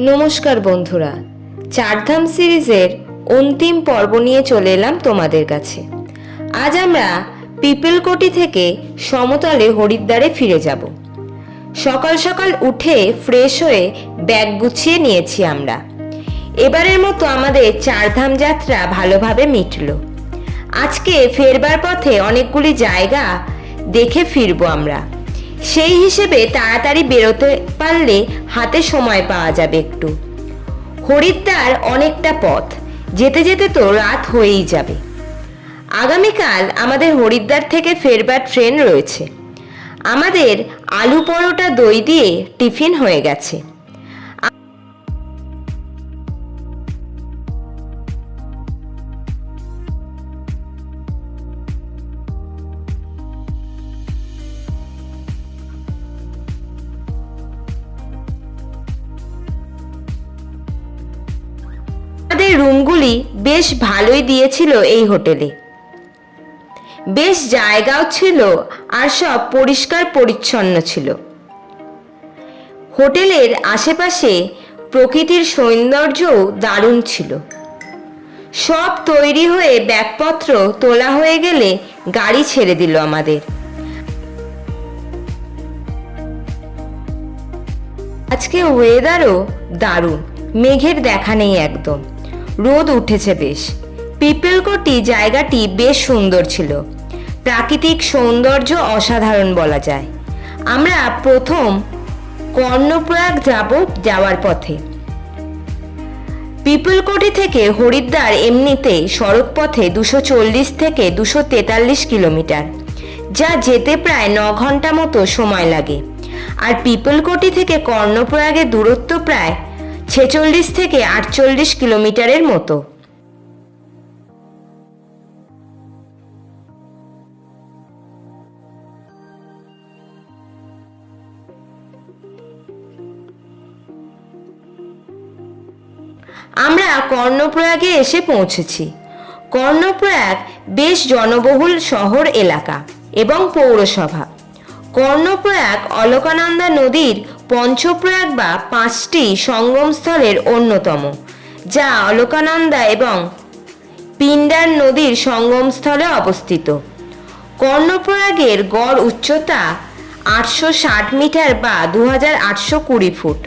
নমস্কার বন্ধুরা, চারধাম সিরিজের অন্তিম পর্ব নিয়ে চলে এলাম তোমাদের কাছে। আজ আমরা পিপলকোটি থেকে সমতলে হরিদ্বারে ফিরে যাব। সকাল সকাল উঠে ফ্রেশ হয়ে ব্যাগ গুছিয়ে নিয়েছি আমরা। এবারের মতো আমাদের চারধাম যাত্রা ভালোভাবে মিটল। আজকে ফেরবার পথে অনেকগুলি জায়গা দেখে ফিরবো আমরা। সেই হিসেবে তাড়াতাড়ি বেরোতে পারলে হাতে সময় পাওয়া যাবে একটু। হরিদ্বার অনেকটা পথ, যেতে যেতে তো রাত হয়েই যাবে। আগামীকাল আমাদের হরিদ্বার থেকে ফেরবার ট্রেন রয়েছে। আমাদের আলু পরোটা দই দিয়ে টিফিন হয়ে গেছে। আমাদের রুমগুলি বেশ ভালোই দিয়েছিল এই হোটেলে। বেশ জায়গাও ছিল আর সব পরিষ্কার পরিচ্ছন্ন ছিল। হোটেলের আশেপাশে প্রকৃতির সৌন্দর্যও দারুণ ছিল। সব তৈরি হয়ে ব্যাগপত্র তোলা হয়ে গেলে গাড়ি ছেড়ে দিল আমাদের। আজকে ওয়েদারও দারুণ, মেঘের দেখা নেই একদম, রোদ উঠেছে বেশ। পিপলকোটি জায়গাটি বেশ সুন্দর ছিল, প্রাকৃতিক সৌন্দর্য অসাধারণ বলা যায়। আমরা প্রথম কর্ণপ্রয়াগ যাওয়ার পথে। পিপলকোটি থেকে হরিদ্বার এমনিতে সড়ক পথে 240 থেকে 243 কিলোমিটার, যা যেতে প্রায় 9 ঘন্টা মতো সময় লাগে। আর পিপলকোটি থেকে কর্ণপ্রয়াগের দূরত্ব প্রায় 46 থেকে 48 কিলোমিটারের মতো। আমরা কর্ণপ্রয়াগে এসে পৌঁছেছি। কর্ণপ্রয়াগ বেশ জনবহুল শহর এলাকা এবং পৌরসভা। কর্ণপ্রয়াগ অলকানন্দা নদীর পঞ্চপ্রয়াগ বা 5টি সঙ্গমস্থলের অন্যতম, যা অলকানন্দা এবং পিন্ডার নদীর সঙ্গমস্থলে অবস্থিত। কর্ণপ্রয়াগের গড় উচ্চতা 860 মিটার বা 2820 ফুট।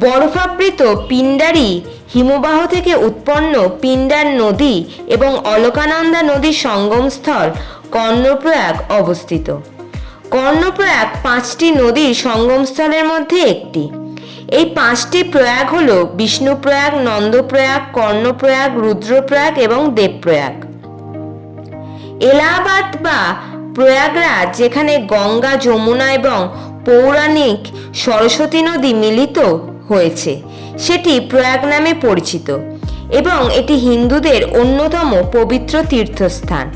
বরফাবৃত পিন্ডারি হিমবাহ থেকে উৎপন্ন পিন্ডার নদী এবং অলকানন্দা নদীর সঙ্গমস্থল কর্ণপ্রয়াগ অবস্থিত। কর্ণপ্রয়াগ 5টি নদীর সঙ্গমস্থলের মধ্যে একটি। এই 5টি প্রয়াগ হল বিষ্ণুপ্রয়াগ, নন্দপ্রয়াগ, কর্ণপ্রয়াগ, রুদ্রপ্রয়াগ এবং দেবপ্রয়াগ। এলাহাবাদ বা প্রয়াগরাজ, যেখানে গঙ্গা, যমুনা এবং পৌরাণিক সরস্বতী নদী মিলিত হয়েছে, সেটি প্রয়াগ নামে পরিচিত এবং এটি হিন্দুদের অন্যতম পবিত্র তীর্থস্থান।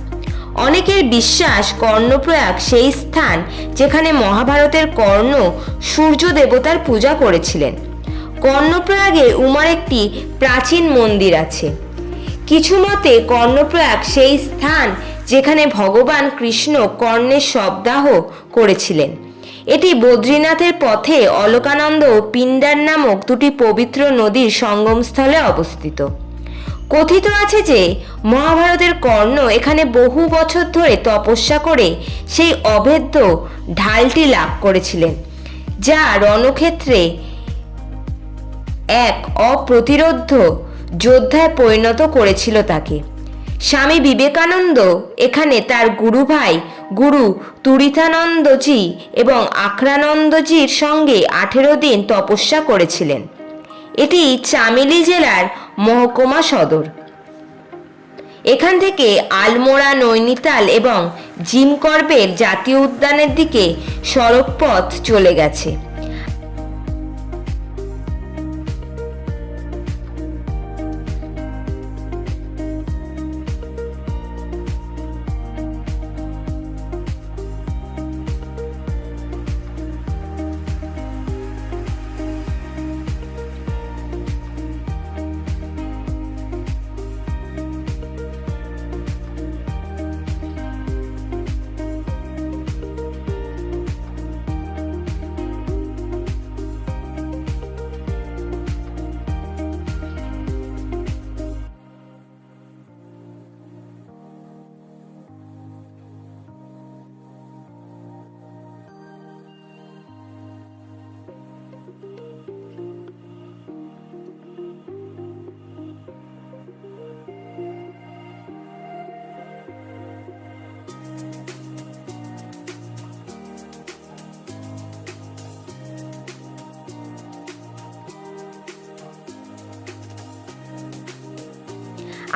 অনেকের বিশ্বাস কর্ণপ্রয়াগ সেই স্থান যেখানে মহাভারতের কর্ণ সূর্য দেবতার পূজা করেছিলেন। কর্ণপ্রয়াগে উমার একটি প্রাচীন মন্দির আছে। কিছু মতে কর্ণপ্রয়াগ সেই স্থান যেখানে ভগবান কৃষ্ণ কর্ণের শবদাহ করেছিলেন। এটি বদ্রীনাথের পথে অলকানন্দ ও পিন্ডার নামক দুটি পবিত্র নদীর সঙ্গমস্থলে অবস্থিত। কথিত আছে যে মহাভারতের কর্ণ এখানে বহু বছর ধরে তপস্যা করে সেই অভেদ্য ঢালটি লাভ করেছিলেন, যা রণক্ষেত্রে এক অপ্রতিরোধ্য যোদ্ধায় পরিণত করেছিল তাকে। স্বামী বিবেকানন্দ এখানে তার গুরু ভাই গুরু তুরিতানন্দজি এবং আখড়ানন্দজির সঙ্গে 18 দিন তপস্যা করেছিলেন। এটি চামেলি জেলার মহকুমা সদর। এখান থেকে আলমোড়া, নৈনিতাল এবং জিম করবেট জাতীয় উদ্যানের দিকে সড়ক পথ চলে গেছে।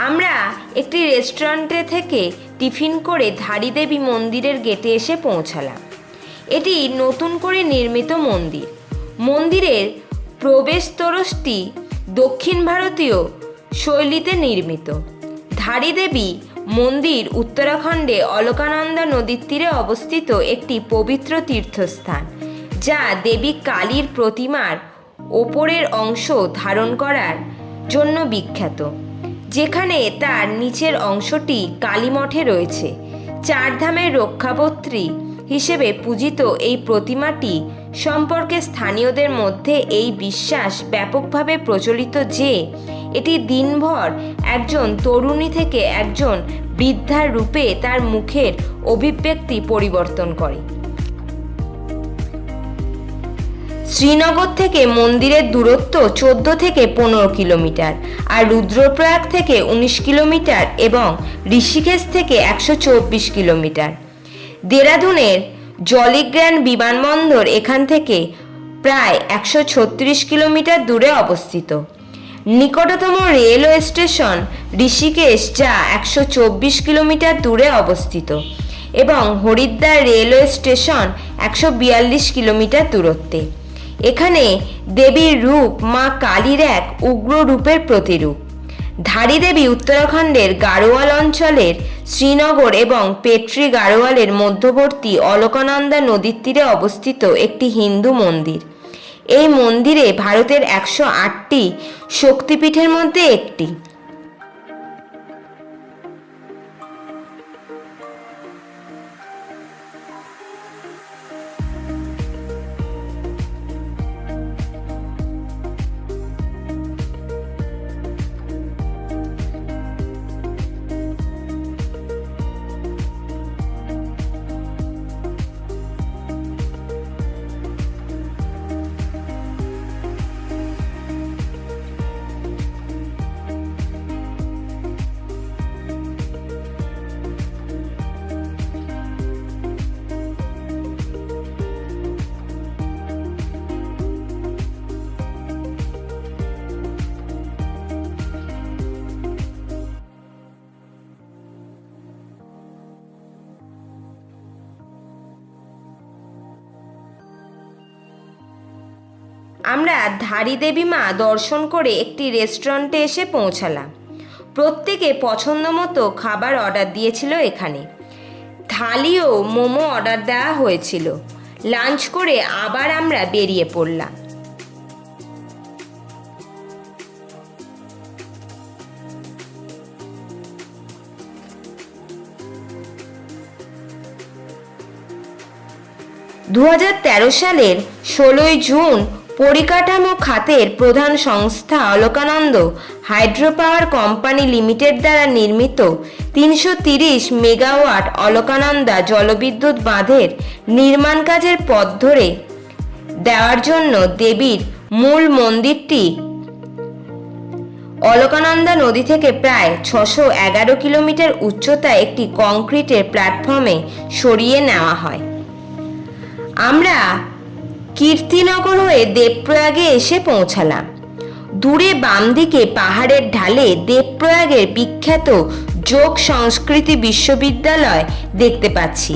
আমরা একটি রেস্টুরেন্টে থেকে টিফিন করে ধারী দেবী মন্দিরের গেটে এসে পৌঁছালাম। এটি নতুন করে নির্মিত মন্দির। মন্দিরের প্রবেশদ্বারটি দক্ষিণ ভারতীয় শৈলীতে নির্মিত। ধারী দেবী মন্দির উত্তরাখণ্ডে অলকানন্দা নদীর তীরে অবস্থিত একটি পবিত্র তীর্থস্থান, যা দেবী কালীর প্রতিমার ওপরের অংশ ধারণ করার জন্য বিখ্যাত, যেখানে তার নিচের অংশটি কালীমঠে রয়েছে। চারধামের রক্ষাবর্তী হিসেবে পূজিত এই প্রতিমাটি সম্পর্কে স্থানীয়দের মধ্যে এই বিশ্বাস ব্যাপকভাবে প্রচলিত যে এটি দিনভর একজন তরুণী থেকে একজন বৃদ্ধার রূপে তার মুখের অভিব্যক্তি পরিবর্তন করে। শ্রীনগর থেকে মন্দিরের দূরত্ব 14 থেকে 15 কিলোমিটার, আর রুদ্রপ্রয়াগ থেকে 19 কিলোমিটার এবং ঋষিকেশ থেকে 124 কিলোমিটার। দেরাদুনের জলিগ্রান্ট বিমানবন্দর এখান থেকে প্রায় 136 কিলোমিটার দূরে অবস্থিত। নিকটতম রেলওয়ে স্টেশন ঋষিকেশ, যা 124 কিলোমিটার দূরে অবস্থিত, এবং হরিদ্বার রেলওয়ে স্টেশন 142 কিলোমিটার দূরত্বে। এখানে দেবীর রূপ মা কালীর এক উগ্র রূপের প্রতিরূপ। ধারী দেবী উত্তরাখণ্ডের গাড়োয়াল অঞ্চলের শ্রীনগর এবং পেট্রি গাড়োয়ালের মধ্যবর্তী অলকানন্দা নদীর তীরে অবস্থিত একটি হিন্দু মন্দির। এই মন্দিরে ভারতের 108টি শক্তিপীঠের মধ্যে একটি। আমরা ধারী দেবী মা দর্শন করে একটি রেস্টুরেন্টে এসে পৌঁছালাম। প্রত্যেকে পছন্দ মতো খাবার অর্ডার দিয়েছিল। এখানে থালি ও মোমো অর্ডার দেওয়া হয়েছিল। লাঞ্চ করে আবার আমরা বেরিয়ে পড়লাম। দু সালের 16 জুন পরিকাঠামো খাতের প্রধান সংস্থা Alakananda hydro power company limited দ্বারা নির্মিত 330 মেগাওয়াট অলকানন্দা জলবিদ্যুৎ বাঁধের নির্মাণ কাজের পথ ধরে দেওয়ার জন্য দেবীর মূল মন্দিরটি অলকানন্দা নদী থেকে প্রায় 611 কিলোমিটার উচ্চতায় একটি কংক্রিটের প্ল্যাটফর্মে সরিয়ে নেওয়া হয়। আমরা কীর্তিনগর হয়ে দেবপ্রয়াগে এসে পৌঁছালাম। দূরে বাম দিকে পাহাড়ের ঢালে দেবপ্রয়াগের বিখ্যাত যোগ সংস্কৃতি বিশ্ববিদ্যালয় দেখতে পাচ্ছি।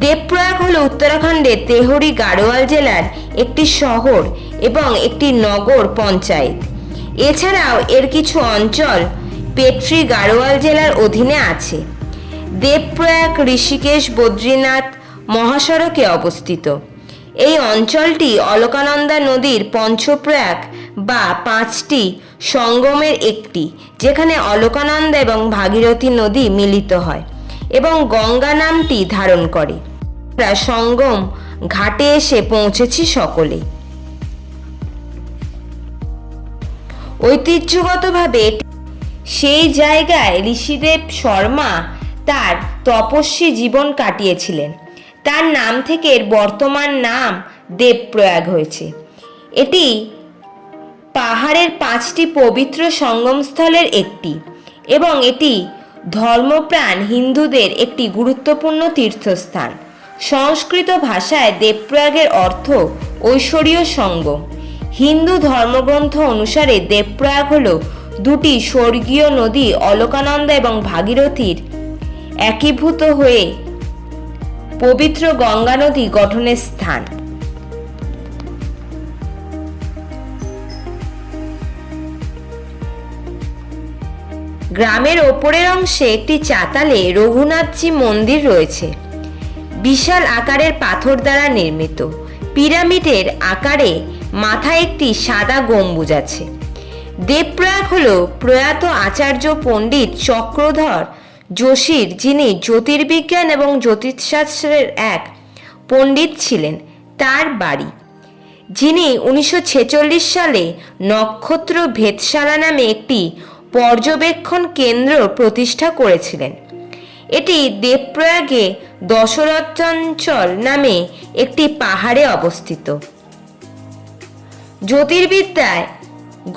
দেবপ্রয়াগ হল উত্তরাখণ্ডের তেহরি গাড়োয়াল জেলার একটি শহর এবং একটি নগর পঞ্চায়েত। এছাড়াও এর কিছু অঞ্চল পেট্রি গাড়োয়াল জেলার অধীনে আছে। দেবপ্রয়াগ ঋষিকেশ বদ্রীনাথ মহাসড়কে অবস্থিত। এই অঞ্চলটি অলকানন্দা নদীর পঞ্চপ্রয়াগ বা 5টি সঙ্গমের একটি, যেখানে অলকানন্দা এবং ভাগীরথী নদী মিলিত হয় এবং গঙ্গা নামটি ধারণ করে। আমরা সঙ্গম ঘাটে এসে পৌঁছেছি সকলে। ঐতিহ্যগতভাবে সেই জায়গায় ঋষিদেব শর্মা তার তপস্বী জীবন কাটিয়েছিলেন। তার নাম থেকে এর বর্তমান নাম দেবপ্রয়াগ হয়েছে। এটি পাহাড়ের 5টি পবিত্র সঙ্গমস্থলের একটি এবং এটি ধর্মপ্রাণ হিন্দুদের একটি গুরুত্বপূর্ণ তীর্থস্থান। সংস্কৃত ভাষায় দেবপ্রয়াগের অর্থ ঐশ্বরীয় সঙ্গম। হিন্দু ধর্মগ্রন্থ অনুসারে দেবপ্রয়াগ হল দুটি স্বর্গীয় নদী অলকানন্দা এবং ভাগীরথীর একীভূত হয়ে পবিত্র গঙ্গা নদী গঠনের স্থান। গ্রামের ওপরের অংশে একটি চাতালে রঘুনাথজি মন্দির রয়েছে। বিশাল আকারের পাথর দ্বারা নির্মিত পিরামিডের আকারে মাথায় একটি সাদা গম্বুজ আছে। দেবপ্রয়াগ হল প্রয়াত আচার্য পণ্ডিত চক্রধর যোশীর, যিনি জ্যোতির্বিজ্ঞান এবং জ্যোতিষশাস্ত্রের এক পণ্ডিত ছিলেন, তার বাড়ি। যিনি 1946 সালে নক্ষত্র ভেদশালা নামে একটি পর্যবেক্ষণ কেন্দ্র প্রতিষ্ঠা করেছিলেন। এটি দেবপ্রয়াগে দশরথাঞ্চল নামে একটি পাহাড়ে অবস্থিত। জ্যোতির্বিদ্যায়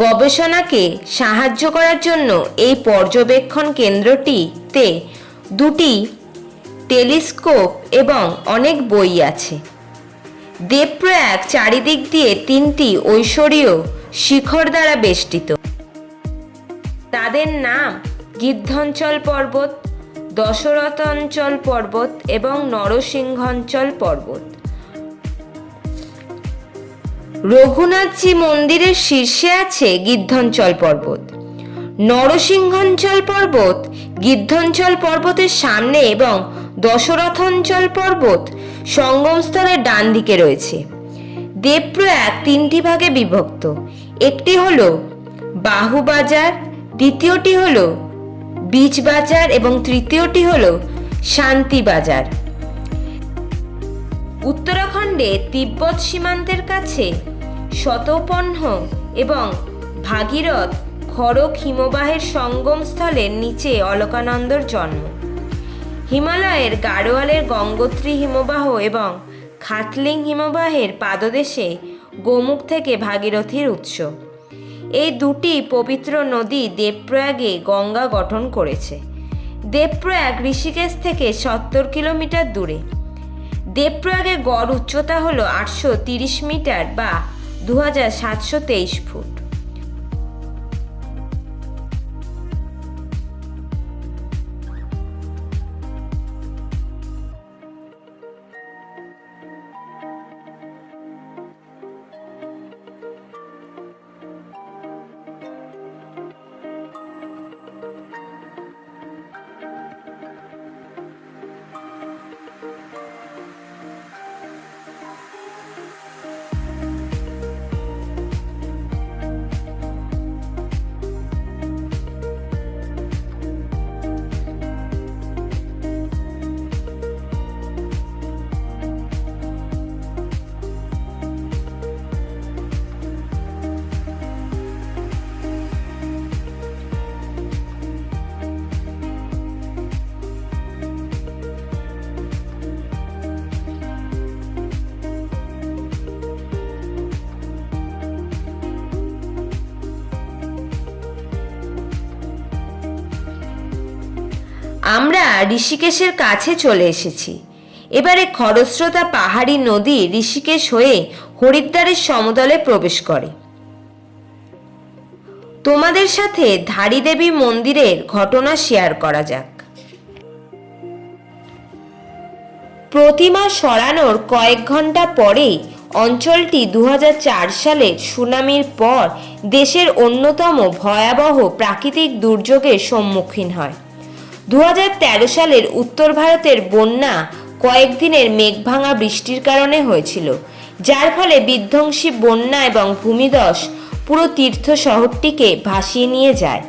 গবেষণাকে সাহায্য করার জন্য এই পর্যবেক্ষণ কেন্দ্রটিতে দুটি টেলিস্কোপ এবং অনেক বই আছে। দেবপ্রয়াগ চারিদিক দিয়ে তিনটি ঐশ্বরীয় শিখর দ্বারা বেষ্টিত। তাদের নাম গিদ্ধঞ্চল পর্বত, দশরথাঞ্চল পর্বত এবং নরসিংহাঞ্চল পর্বত। রঘুনাথজি মন্দিরের শীর্ষে আছে গিদ্ধঞ্চল পর্বত। নরসিংহাঞ্চল পর্বত গিদ্ধঞ্চল পর্বতের সামনে এবং দশরথাঞ্চল পর্বত সঙ্গমস্থলের ডান দিকে রয়েছে। দেবপ্রয়াগ তিনটি ভাগে বিভক্ত। একটি হল বাহুবাজার, দ্বিতীয়টি হল বীজবাজার এবং তৃতীয়টি হল শান্তিবাজার। উত্তরাখণ্ডে তিব্বত সীমান্তের কাছে শতপহ্ন এবং ভাগীরথ খড়ক হিমবাহের সঙ্গমস্থলের নিচে অলকানন্দর জন্ম। হিমালয়ের গাড়োয়ালের গঙ্গোত্রী হিমবাহ এবং খাতলিং হিমবাহের পাদদেশে গোমুখ থেকে ভাগীরথীর উৎস। এই দুটি পবিত্র নদী দেবপ্রয়াগে গঙ্গা গঠন করেছে। দেবপ্রয়াগ ঋষিকেশ থেকে 70 কিলোমিটার দূরে। দেবপ্রয়াগের গড় উচ্চতা হল 830 মিটার বা 2723 ফুট। আমরা ঋষিকেশের কাছে চলে এসেছি। এবারে খরস্রোতা পাহাড়ি নদী ঋষিকেশ হয়ে হরিদ্বারের সমতলে প্রবেশ করে। তোমাদের সাথে ধারী দেবী মন্দিরের ঘটনা শেয়ার করা যাক। প্রতিমা সরানোর কয়েক ঘন্টা পরেই অঞ্চলটি 2004 সালের সুনামির পর দেশের অন্যতম ভয়াবহ প্রাকৃতিক দুর্যোগের সম্মুখীন হয়। 2013 সালের উত্তর ভারতের বন্যা কয়েকদিনের মেঘভাঙা বৃষ্টির কারণে হয়েছিল, যার ফলে বিধ্বংসী বন্যা এবং ভূমিধস পুরো তীর্থ শহরটিকে ভাসিয়ে নিয়ে যায়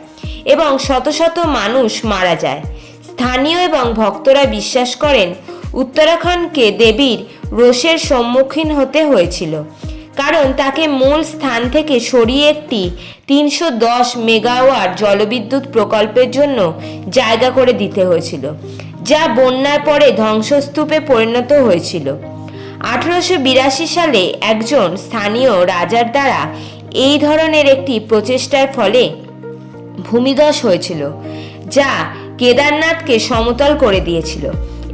এবং শত শত মানুষ মারা যায়। স্থানীয় এবং ভক্তরা বিশ্বাস করেন উত্তরাখণ্ডকে দেবীর রোষের সম্মুখীন হতে হয়েছিল, কারণ তাকে মূল স্থান থেকে সরিয়ে একটি 310 মেগাওয়াট জলবিদ্যুৎ প্রকল্পের জন্য জায়গা করে দিতে হয়েছিল, যা বন্যার পরে ধ্বংসস্তূপে পরিণত হয়েছিল। 1882 সালে একজন স্থানীয় রাজার দ্বারা এই ধরনের একটি প্রচেষ্টার ফলে ভূমিধস হয়েছিল, যা কেদারনাথকে সমতল করে দিয়েছিল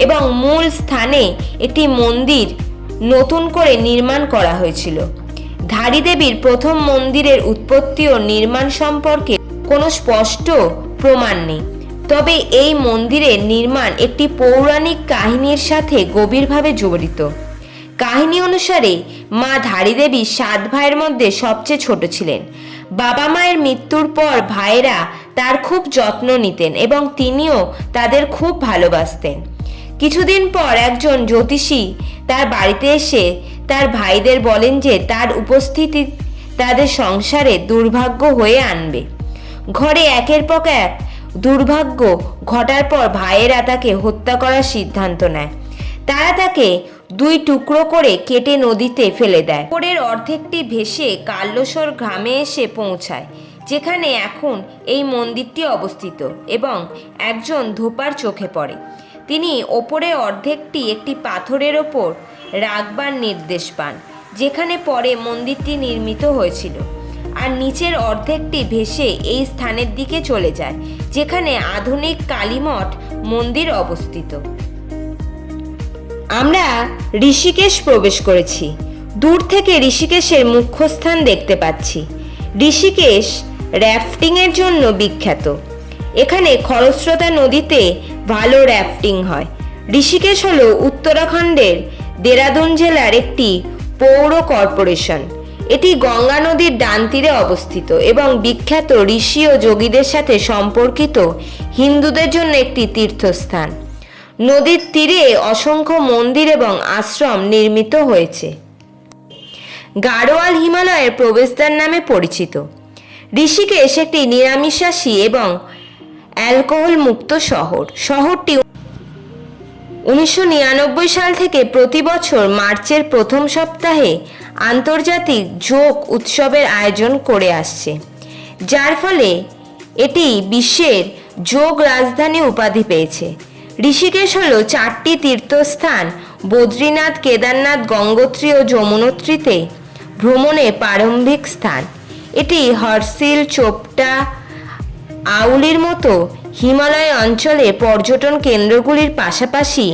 এবং মূল স্থানে একটি মন্দির নতুন করে নির্মাণ করা হয়েছিল। ধারী দেবীর প্রথম মন্দিরের উৎপত্তি ও নির্মাণ সম্পর্কে কোনো স্পষ্ট প্রমাণ নেই, তবে এই মন্দিরের নির্মাণ একটি পৌরাণিক কাহিনীর সাথে গভীরভাবে জড়িত। কাহিনী অনুসারে মা ধারী দেবী 7 ভাইয়ের মধ্যে সবচেয়ে ছোট ছিলেন। বাবা মায়ের মৃত্যুর পর ভাইয়েরা তার খুব যত্ন নিতেন এবং তিনিও তাদের খুব ভালোবাসতেন। কিছুদিন পর একজন জ্যোতিষী তার বাড়িতে এসে তার ভাইদের বলেন যে তার উপস্থিতি তাদের সংসারে দুর্ভাগ্য হয়ে আনবে। ঘরে একের পর এক দুর্ভাগ্য ঘটার পর ভাইয়েরা তাকে হত্যা করার সিদ্ধান্ত নেয়। তারা তাকে 2 টুকরো করে কেটে নদীতে ফেলে দেয়। পরের অর্ধেকটি ভেসে কাল্লোসর গ্রামে এসে পৌঁছায়, যেখানে এখন এই মন্দিরটি অবস্থিত, এবং একজন ধোপার চোখে পড়ে। তিনি ওপরের অর্ধেকটি একটি পাথরের ওপর রাখবার নির্দেশ পান, যেখানে পরে মন্দিরটি নির্মিত হয়েছিল, আর নিচের অর্ধেকটি ভেসে এই স্থানের দিকে চলে যায় যেখানে আধুনিক কালীমঠ মন্দির অবস্থিত। আমরা ঋষিকেশ প্রবেশ করেছি। দূর থেকে ঋষিকেশের মুখ্য স্থান দেখতে পাচ্ছি। ঋষিকেশ র্যাফটিংয়ের জন্য বিখ্যাত। এখানে খরস্রোতা নদীতে ভালো র্যাফটিং হয়। ঋষিকেশ হলো উত্তরাখণ্ডের দেরাদুন জেলার একটি পৌর কর্পোরেশন। এটি গঙ্গা নদীর ডান তীরে অবস্থিত এবং বিখ্যাত ঋষি ও যোগীদের সাথে সম্পর্কিত হিন্দুদের জন্য একটি তীর্থস্থান। নদীর তীরে অসংখ্য মন্দির এবং আশ্রম নির্মিত হয়েছে। গাড়োয়াল হিমালয়ের প্রবেশদ্বার নামে পরিচিত। ঋষিকেশ একটি নিরামিষাশী এবং অ্যালকোহল মুক্ত শহর। শহরটি 1999 সাল থেকে প্রতি বছর মার্চের প্রথম সপ্তাহে আন্তর্জাতিক যোগ উৎসবের আয়োজন করে আসছে, যার ফলে এটি বিশ্বের যোগ রাজধানী উপাধি পেয়েছে। ঋষিকেশ হল 4টি তীর্থস্থান বদ্রীনাথ, কেদারনাথ, গঙ্গোত্রী ও যমুনোত্রীতে ভ্রমণে প্রারম্ভিক স্থান। এটি হর্ষিল, চোপটা, আউলির মতো হিমালয় অঞ্চলে পর্যটন কেন্দ্রগুলির পাশাপাশি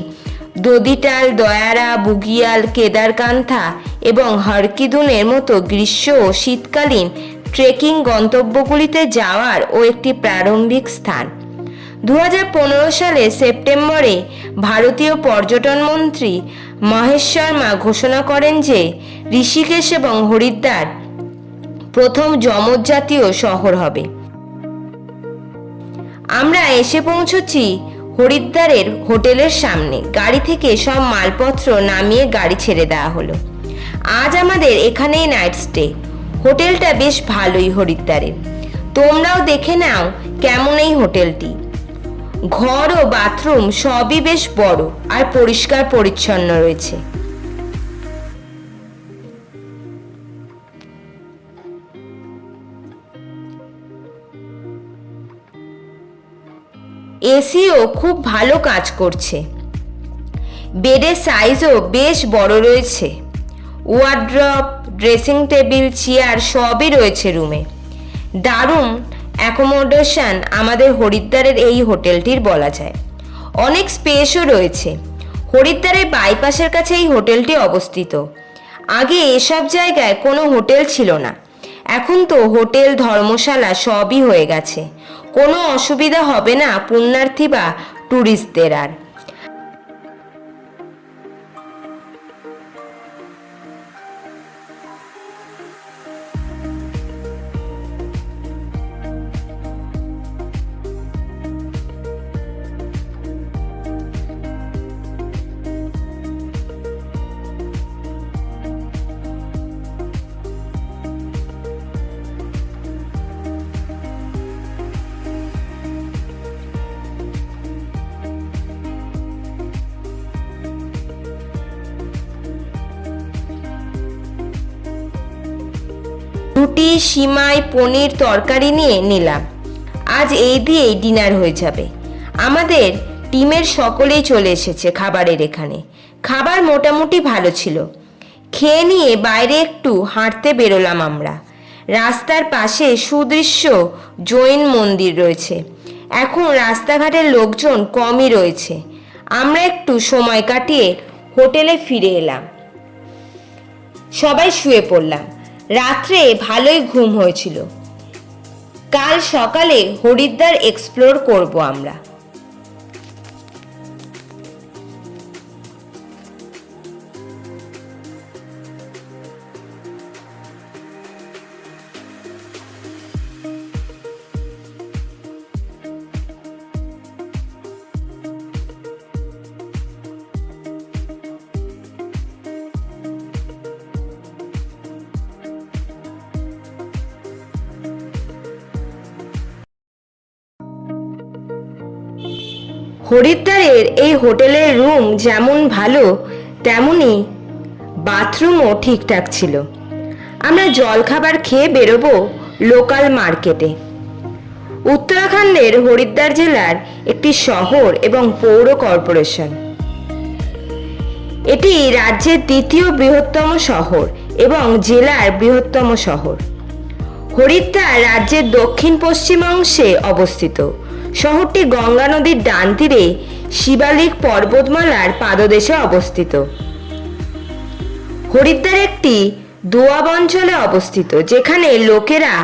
দদিটাল, দয়ারা, বুগিয়াল, কেদারকান্থা এবং হরকিদুনের মতো গ্রীষ্ম ও শীতকালীন ট্রেকিং গন্তব্যগুলিতে যাওয়ার ও একটি প্রারম্ভিক স্থান। 2015 সালে সেপ্টেম্বরে ভারতীয় পর্যটন মন্ত্রী মহেশ শর্মা ঘোষণা করেন যে ঋষিকেশ এবং হরিদ্বার প্রথম যমজ জাতীয় শহর হবে। আমরা এসে পৌঁছচ্ছি হরিদ্বারের হোটেলের সামনে। গাড়ি থেকে সব মালপত্র নামিয়ে গাড়ি ছেড়ে দেওয়া হলো। আজ আমাদের এখানেই নাইট স্টে। হোটেলটা বেশ ভালোই হরিদ্বারের। তোমরাও দেখে নাও কেমন এই হোটেলটি। ঘর ও বাথরুম সবই বেশ বড় আর পরিষ্কার পরিচ্ছন্ন রয়েছে। এসিও খুব ভালো কাজ করছে। বেডের সাইজও বেশ বড় রয়েছে। ওয়ার্ড্রপ, ড্রেসিং টেবিল, চেয়ার সবই রয়েছে রুমে। দারুণ অ্যাকোমোডেশন আমাদের হরিদ্বারের এই হোটেলটির বলা যায়। অনেক স্পেসও রয়েছে। হরিদ্বারের বাইপাসের কাছে এই হোটেলটি অবস্থিত। আগে এসব জায়গায় কোনো হোটেল ছিল না। এখন তো হোটেল, ধর্মশালা সবই হয়ে গেছে। কোনো অসুবিধা হবে না পুণ্যার্থী বা ট্যুরিস্টদের আর। রুটি, সিমাই, পনির তরকারি নিয়ে নিলাম। আজ এই দিয়েই ডিনার হয়ে যাবে। আমাদের টিমের সকলেই চলে এসেছে খাবারের এখানে। খাবার মোটামুটি ভালো ছিল। খেয়ে নিয়ে বাইরে একটু হাঁটতে বেরোলাম আমরা। রাস্তার পাশে সুদৃশ্য জৈন মন্দির রয়েছে। এখন রাস্তাঘাটের লোকজন কমই রয়েছে। আমরা একটু সময় কাটিয়ে হোটেলে ফিরে এলাম। সবাই শুয়ে পড়লাম। রাত্রে ভালোই ঘুম হয়েছিল। কাল সকালে হরিদ্বার এক্সপ্লোর করব আমরা। হরিদ্বারের এই হোটেলের রুম যেমন ভালো তেমনি বাথরুমও ঠিকঠাক ছিল। আমরা জলখাবার খেয়ে বেরোবো লোকাল মার্কেটে। উত্তরাখণ্ডের হরিদ্বার জেলার একটি শহর এবং পৌর কর্পোরেশন। এটি রাজ্যের দ্বিতীয় বৃহত্তম শহর এবং জেলার বৃহত্তম শহর। হরিদ্বার রাজ্যের দক্ষিণ পশ্চিম অংশে অবস্থিত। শহরটি গঙ্গা নদীর ডান তীরে শিবালিক পর্বতমালার পাদদেশে অবস্থিত। হরিদ্বার একটি দোয়াব অঞ্চলে অবস্থিত, যেখানে লোকেরা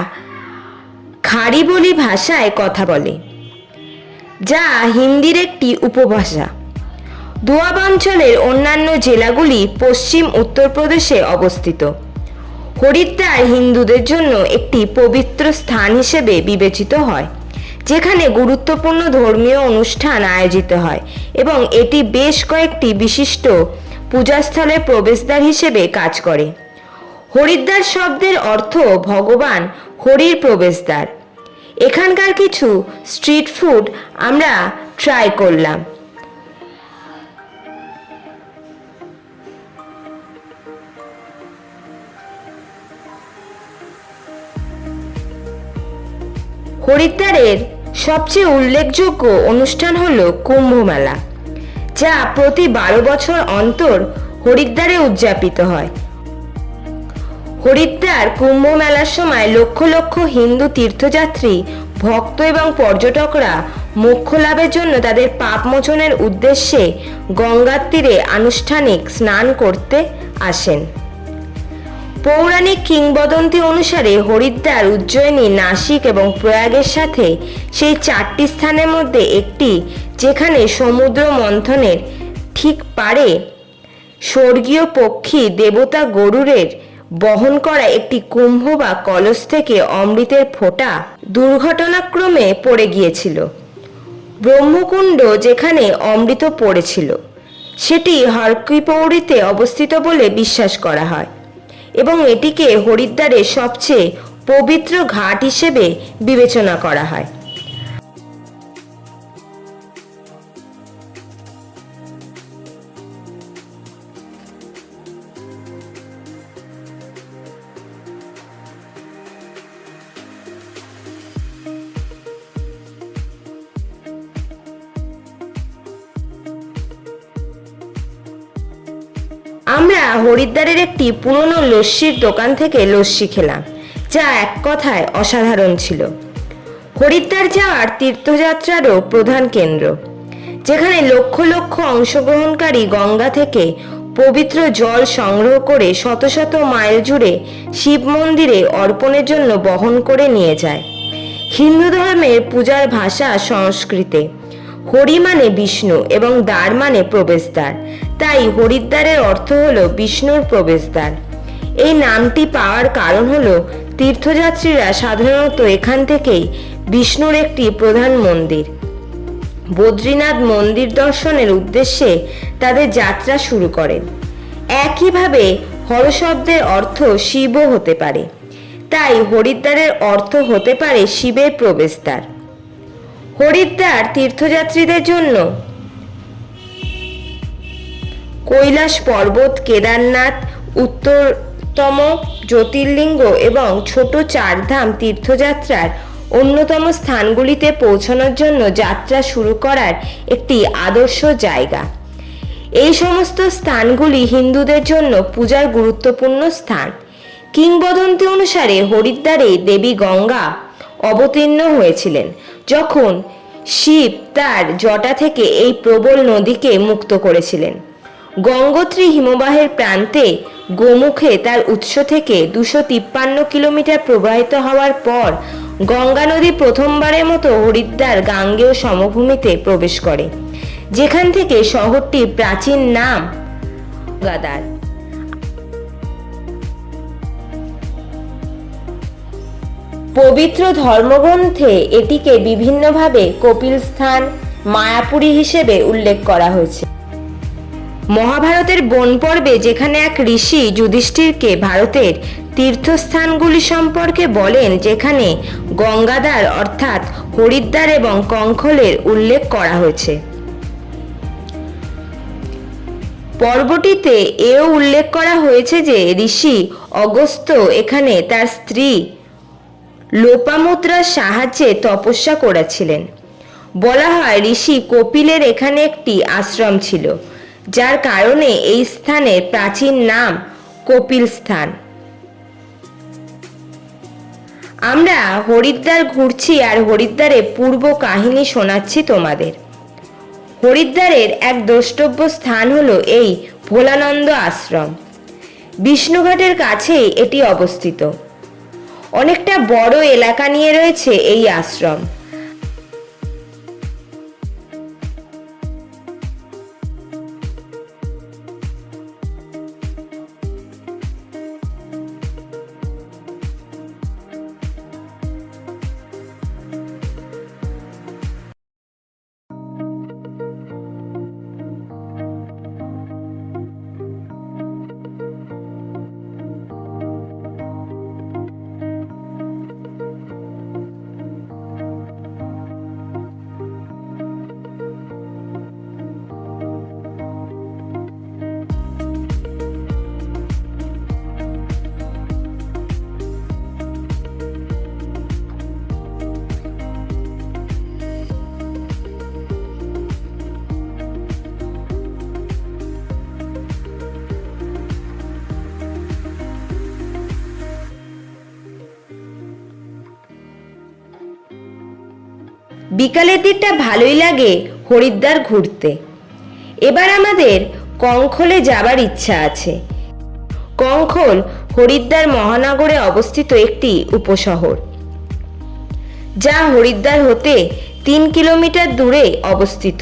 খারিবলি ভাষায় কথা বলে, যা হিন্দির একটি উপভাষা। দোয়াব অঞ্চলের অন্যান্য জেলাগুলি পশ্চিম উত্তরপ্রদেশে অবস্থিত। হরিদ্বার হিন্দুদের জন্য একটি পবিত্র স্থান হিসেবে বিবেচিত হয়, যেখানে গুরুত্বপূর্ণ ধর্মীয় অনুষ্ঠান আয়োজিত হয় এবং এটি বেশ কয়েকটি বিশিষ্ট পূজাস্থলের প্রবেশদ্বার হিসেবে কাজ করে। হরিদ্বার শব্দের অর্থ ভগবান হরির প্রবেশদ্বার। এখানকার কিছু স্ট্রিট ফুড আমরা ট্রাই করলাম। হরিদ্বারের সবচেয়ে উল্লেখযোগ্য অনুষ্ঠান হল কুম্ভ মেলা, যা প্রতি 12 বছর অন্তর হরিদ্বারে উদযাপিত হয়। হরিদ্বার কুম্ভ মেলার সময় লক্ষ লক্ষ হিন্দু তীর্থযাত্রী, ভক্ত এবং পর্যটকরা মোক্ষ লাভের জন্য তাদের পাপ মোচনের উদ্দেশ্যে গঙ্গার তীরে আনুষ্ঠানিক স্নান করতে আসেন। পৌরাণিক কিংবদন্তি অনুসারে হরিদ্বার, উজ্জয়িনী, নাসিক এবং প্রয়াগের সাথে সেই 4টি স্থানের মধ্যে একটি, যেখানে সমুদ্র মন্থনের ঠিক পারে স্বর্গীয় পক্ষী দেবতা গরুড়ের বহন করা একটি কুম্ভ বা কলস থেকে অমৃতের ফোঁটা দুর্ঘটনাক্রমে পড়ে গিয়েছিল। ব্রহ্মকুণ্ড যেখানে অমৃত পড়েছিল সেটি হরকিপৌড়িতে অবস্থিত বলে বিশ্বাস করা হয় এবং এটিকে হরিদ্বারের সবচেয়ে পবিত্র ঘাট হিসেবে বিবেচনা করা হয়। আমরা হরিদ্বারের একটি পুরনো লস্যির দোকান থেকে লস্যি খেলাম, যা এক কথায় অসাধারণ ছিল। হরিদ্বার যাওয়ার তীর্থযাত্রারও প্রধান কেন্দ্র, যেখানে লক্ষ লক্ষ অংশগ্রহণকারী গঙ্গা থেকে পবিত্র জল সংগ্রহ করে শত শত মাইল জুড়ে শিব মন্দিরে অর্পণের জন্য বহন করে নিয়ে যায়। হিন্দু ধর্মের পূজার ভাষা সংস্কৃতে। হরি মানে বিষ্ণু এবং দ্বার মানে প্রবেশদ্বার, তাই হরিদ্বারের অর্থ হলো বিষ্ণুর প্রবেশদ্বার। এই নামটি পাওয়ার কারণ হলো তীর্থযাত্রীরা সাধারণত এখান থেকেই বিষ্ণুর একটি প্রধান মন্দির বদ্রীনাথ মন্দির দর্শনের উদ্দেশ্যে তাদের যাত্রা শুরু করেন। একইভাবে হর শব্দের অর্থ শিবও হতে পারে, তাই হরিদ্বারের অর্থ হতে পারে শিবের প্রবেশদ্বার। হরিদ্বার তীর্থযাত্রীদের জন্য কৈলাস পর্বত, কেদারনাথ, উত্তরতম জ্যোতির্লিঙ্গ এবং ছোট চারধাম তীর্থযাত্রার অন্যতম স্থানগুলিতে পৌঁছানোর জন্য যাত্রা শুরু করার একটি আদর্শ জায়গা। এই সমস্ত স্থানগুলি হিন্দুদের জন্য পূজার গুরুত্বপূর্ণ স্থান। কিংবদন্তি অনুসারে হরিদ্বারে দেবী গঙ্গা অবতীর্ণ হয়েছিলেন যখন শিব তার জটা থেকে এই প্রবল নদীকে মুক্ত করেছিলেন। গঙ্গোত্রী হিমবাহের প্রান্তে গোমুখে তার উৎস থেকে 253 কিলোমিটার প্রবাহিত হওয়ার পর গঙ্গা নদী প্রথমবারের মতো হরিদ্বার গাঙ্গেয় সমভূমিতে প্রবেশ করে, যেখান থেকে শহরটির প্রাচীন নাম গঙ্গাদার। পবিত্র ধর্মগ্রন্থে এটিকে বিভিন্নভাবে কপিলস্থান, মায়াপুরী হিসেবে উল্লেখ করা হয়েছে। মহাভারতের বন পর্বে যেখানে এক ঋষি যুধিষ্ঠিরকে ভারতের তীর্থস্থানগুলি সম্পর্কে বলেন, যেখানে গঙ্গাদার অর্থাৎ হরিদ্বার এবং কঙ্খলের উল্লেখ করা হয়েছে। পর্বটিতে এও উল্লেখ করা হয়েছে যে ঋষি অগস্ত্য এখানে তার স্ত্রী লোপামুদ্রার সাহায্যে তপস্যা করেছিলেন। বলা হয় ঋষি কপিলের এখানে একটি আশ্রম ছিল, যার কারণে এই স্থানের প্রাচীন নাম কপিল স্থান। আমরা হরিদ্বার ঘুরছি আর হরিদ্বারে পূর্ব কাহিনী শোনাচ্ছি তোমাদের। হরিদ্বারের এক দ্রষ্টব্য স্থান হলো এই ভোলানন্দ আশ্রম। বিষ্ণুঘাটের কাছেই এটি অবস্থিত। অনেকটা বড় এলাকা নিয়ে রয়েছে এই আশ্রম। বিকালের দিকটা ভালোই লাগে হরিদ্বার ঘুরতে। এবার আমাদের কঙ্খলে যাবার ইচ্ছা আছে। কঙ্খল হরিদ্বার মহানগরে অবস্থিত একটি উপশহর, যা হরিদ্বার হতে 3 কিলোমিটার দূরে অবস্থিত।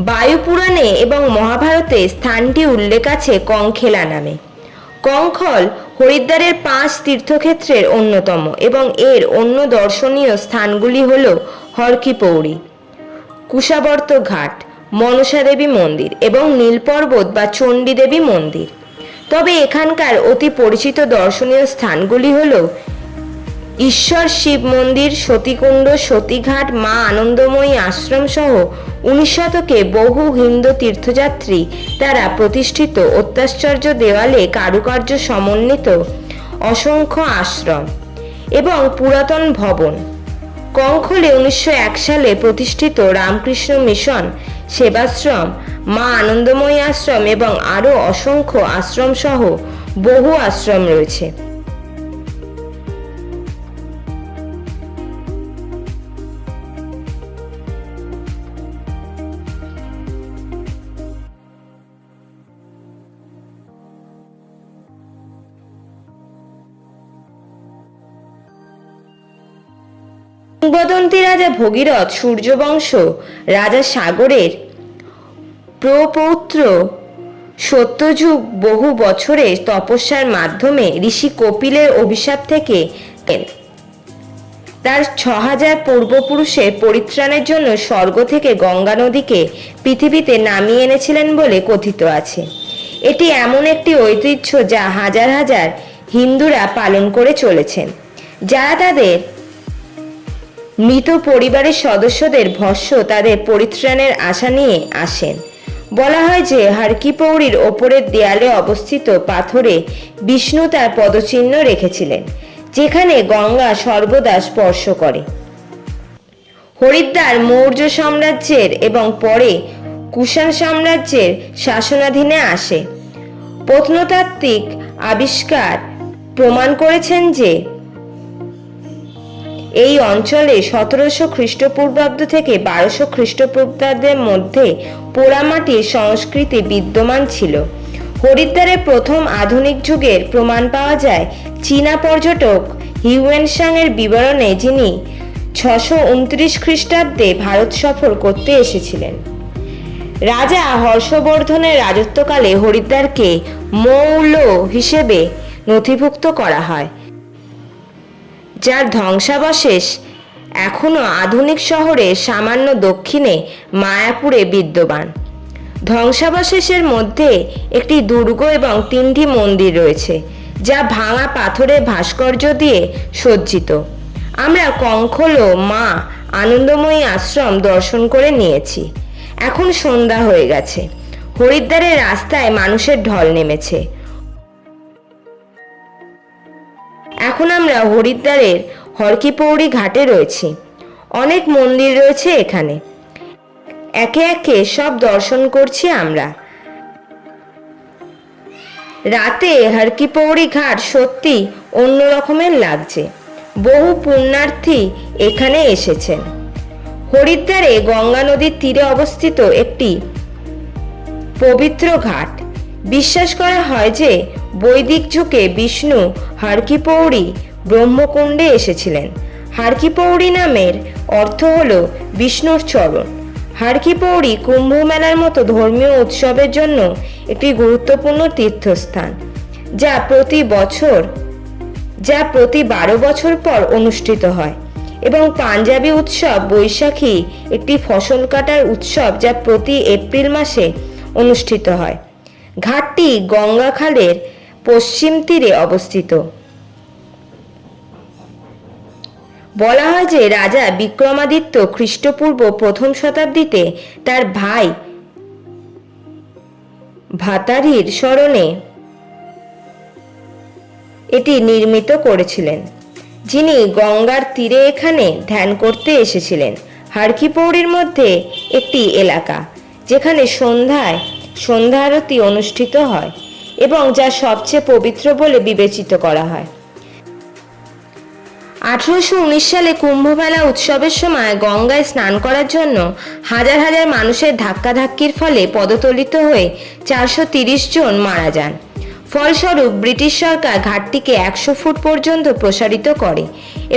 বায়ুপুরাণে এবং মহাভারতে স্থানটি উল্লেখ আছে কঙ্খেলা নামে। কঙ্খল হরিদ্বারের 5 তীর্থক্ষেত্রের অন্যতম এবং এর অন্য দর্শনীয় স্থানগুলি হল হরকি পৌড়ি, কুশাবর্ত ঘাট, মনসা দেবী মন্দির এবং নীলপর্বত বা চণ্ডী দেবী মন্দির। তবে এখানকার অতি পরিচিত দর্শনীয় স্থানগুলি হল ঈশ্বর শিব মন্দির, সতীকুণ্ড, সতীঘাট, মা আনন্দময়ী আশ্রম সহ 19 শতকে বহু হিন্দু তীর্থযাত্রী দ্বারা প্রতিষ্ঠিত অত্যাশ্চর্য দেওয়ালে কারুকার্য সমন্বিত অসংখ্য আশ্রম এবং পুরাতন ভবন। কঙ্খলে 1901 সালে প্রতিষ্ঠিত রামকৃষ্ণ মিশন সেবাশ্রম, মা আনন্দময়ী আশ্রম এবং আরও অসংখ্য আশ্রম সহ বহু আশ্রম রয়েছে। কিংবদন্তি রাজা ভগীরথ সূর্যবংশ রাজা সাগরের প্রপৌত্র সত্যযুগ বহু বছরের তপস্যার মাধ্যমে ঋষি কপিলের অভিশাপ থেকে তার 6000 পূর্বপুরুষের পরিত্রাণের জন্য স্বর্গ থেকে গঙ্গা নদীকে পৃথিবীতে নামিয়ে এনেছিলেন বলে কথিত আছে। এটি এমন একটি ঐতিহ্য যা হাজার হাজার হিন্দুরা পালন করে চলেছেন, যারা তাদের মৃত পরিবারের সদস্যদের ভস্য তাদের পরিত্রাণের আশা নিয়ে আসেন। বলা হয় যে হরকি পৌড়ির ওপরের দেয়ালে অবস্থিত পাথরে বিষ্ণু তার পদচিহ্ন রেখেছিলেন, যেখানে গঙ্গা সর্বদা স্পর্শ করে। হরিদ্বার মৌর্য সাম্রাজ্যের এবং পরে কুষাণ সাম্রাজ্যের শাসনাধীনে আসে। প্রত্নতাত্ত্বিক আবিষ্কার প্রমাণ করেছেন যে এই অঞ্চলে 1700 খ্রিস্টপূর্বাব্দ থেকে 1200 খ্রিস্টপূর্বাব্দের মধ্যে পোড়ামাটির সংস্কৃতি বিদ্যমান ছিল। হরিদ্বারে প্রথম আধুনিক যুগের প্রমাণ পাওয়া যায় চীনা পর্যটক হিউয়েনসাং এর বিবরণে, যিনি 629 খ্রিস্টাব্দে ভারত সফর করতে এসেছিলেন। রাজা হর্ষবর্ধনের রাজত্বকালে হরিদ্বারকে মৌল হিসেবে নথিভুক্ত করা হয়, যার ধ্বংসাবশেষ এখনও আধুনিক শহরের সামান্য দক্ষিণে মায়াপুরে বিদ্যমান। ধ্বংসাবশেষের মধ্যে একটি দুর্গ এবং 3টি মন্দির রয়েছে, যা ভাঙা পাথরের ভাস্কর্য দিয়ে সজ্জিত। আমরা কঙ্খলো মা আনন্দময়ী আশ্রম দর্শন করে নিয়েছি। এখন সন্ধ্যা হয়ে গেছে। হরিদ্বারের রাস্তায় মানুষের ঢল নেমেছে। এখন আমরা হরিদ্বারের হরকিপৌড়ি ঘাটে রয়েছি। অনেক মন্দির রয়েছে এখানে, একে একে সব দর্শন করছি আমরা। রাতে হরকিপৌড়ি ঘাট সত্যি অন্য রকমের লাগছে। বহু পুণ্যার্থী এখানে এসেছেন। হরিদ্বারে গঙ্গা নদীর তীরে অবস্থিত একটি পবিত্র ঘাট। বিশ্বাস করা হয় যে বৈদিক যুগে বিষ্ণু হরকিপৌড়ি ব্রহ্মকুণ্ডে এসেছিলেন। হরকিপৌড়ি নামের অর্থ হল বিষ্ণুর চরণ। হরকিপৌড়ি কুম্ভ মেলার মতো ধর্মীয় উৎসবের জন্য একটি গুরুত্বপূর্ণ তীর্থস্থান, যা প্রতি 12 বছর পর অনুষ্ঠিত হয়। এবং পাঞ্জাবি উৎসব বৈশাখী একটি ফসল কাটার উৎসব, যা প্রতি এপ্রিল মাসে অনুষ্ঠিত হয়। ঘাটটি গঙ্গা খালের পশ্চিম তীরে অবস্থিত। বলা হয় যে রাজা বিক্রমাদিত্য খ্রিস্টপূর্ব 1ম শতাব্দীতে তার ভাই ভাতারির স্মরণে এটি নির্মিত করেছিলেন, যিনি গঙ্গার তীরে এখানে ধ্যান করতে এসেছিলেন। হরকিপৌড়ির মধ্যে একটি এলাকা যেখানে সন্ধ্যায় সন্ধ্যা আরতি অনুষ্ঠিত হয় এবং যা সবচেয়ে পবিত্র বলে বিবেচিত করা হয়। 1819 সালে কুম্ভমেলা উৎসবের সময় গঙ্গায় স্নান করার জন্য হাজার হাজার মানুষের ধাক্কাধাক্কির ফলে পদতলিত হয়ে 430 জন মারা যান। ফলস্বরূপ ব্রিটিশ সরকার ঘাটটিকে 100 ফুট পর্যন্ত প্রসারিত করে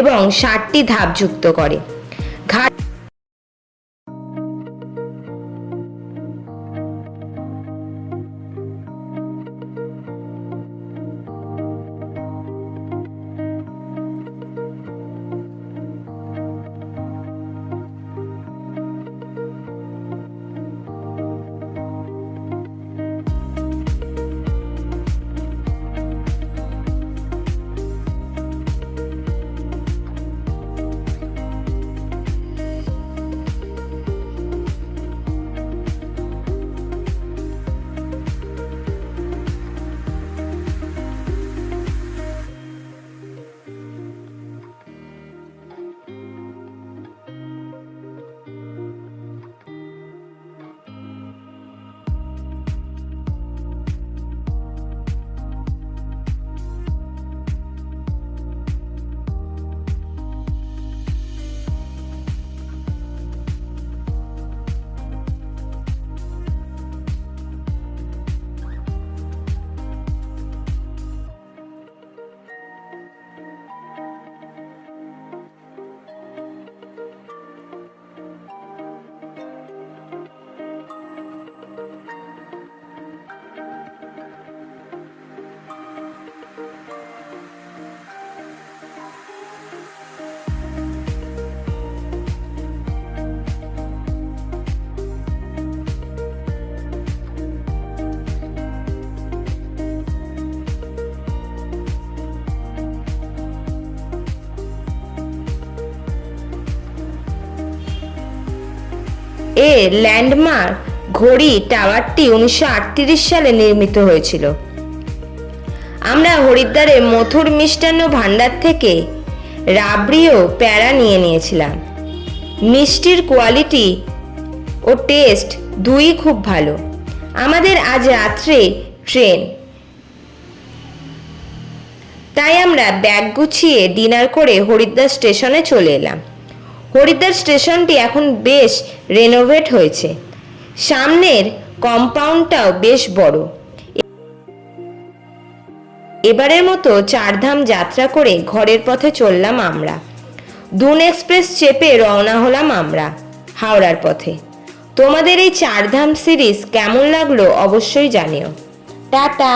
এবং 60টি ধাপ যুক্ত করে। ঘাট এর ল্যান্ডমার্ক ঘড়ি টাওয়ারটি 1938 সালে নির্মিত হয়েছিল। আমরা হরিদ্বারের মথুর মিষ্টান্ন ভাণ্ডার থেকে রাবড়ি ও প্যারা নিয়েছিলাম। মিষ্টির কোয়ালিটি ও টেস্ট দুই খুব ভালো। আমাদের আজ রাত্রে ট্রেন, তাই আমরা ব্যাগ গুছিয়ে ডিনার করে হরিদ্বার স্টেশনে চলে এলাম। হরিদ্বার স্টেশনটি এখন বেশ রেনোভেট হয়েছে। সামনের কম্পাউন্ডটাও বেশ বড়। এবারের মতো চারধাম যাত্রা করে ঘরের পথে চললাম আমরা। দুন এক্সপ্রেস চেপে রওনা হলাম আমরা হাওড়ার পথে। তোমাদের এই চারধাম সিরিজ কেমন লাগলো অবশ্যই জানিও। টাটা।